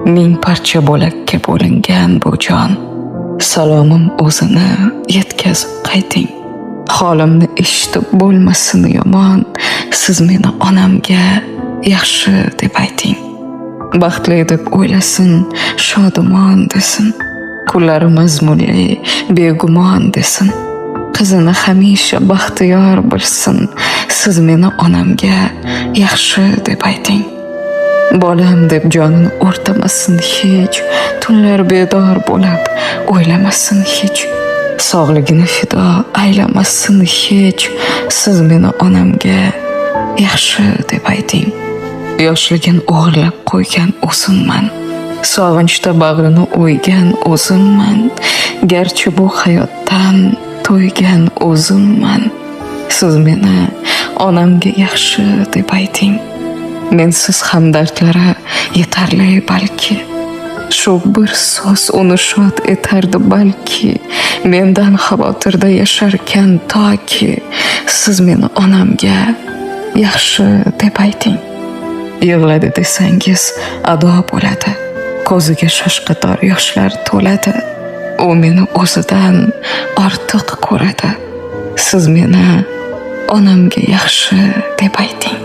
ming parcha bo'lakka bo'lingan bu jon. Salomim o'zini yetkazib qayting. Holimni eshitib bo'lmasin yomon, siz meni onamga yaxshi deb ayting. Baxtli deb o'ylasin, shodumon desin. Kunlari mazmunli, begumon desin. Qizini hamisha baxtiyor bilsin, siz meni onamga yaxshi deb ayting. Bolam deb jonini o'rtamasin hech, tunlar bedor bo'lib o'ylamasin hech. Sog'ligini fido aylamasin hech, siz meni onamga yaxshi deb ayting. Yoshligin o'g'irlab qo'ygan o'zimman, sog'inchda bag'rini o'ygan o'zimman. Garchi bu hayotdan to'ygan o'zimman, siz meni onamga yaxshi deb ayting. Mensiz hamdardlari yetarli balki, shu bir so'z uni shod etardi balki. Mendan xavotirda yasharkan toki, siz meni onamga yaxshi deb ayting. Yig'ladi desangiz ado bo'ladi, ko'ziga shoshqator yoshlar to'ladi. U meni o'zidan ortiq ko'radi, siz meni onamga yaxshi deb ayting.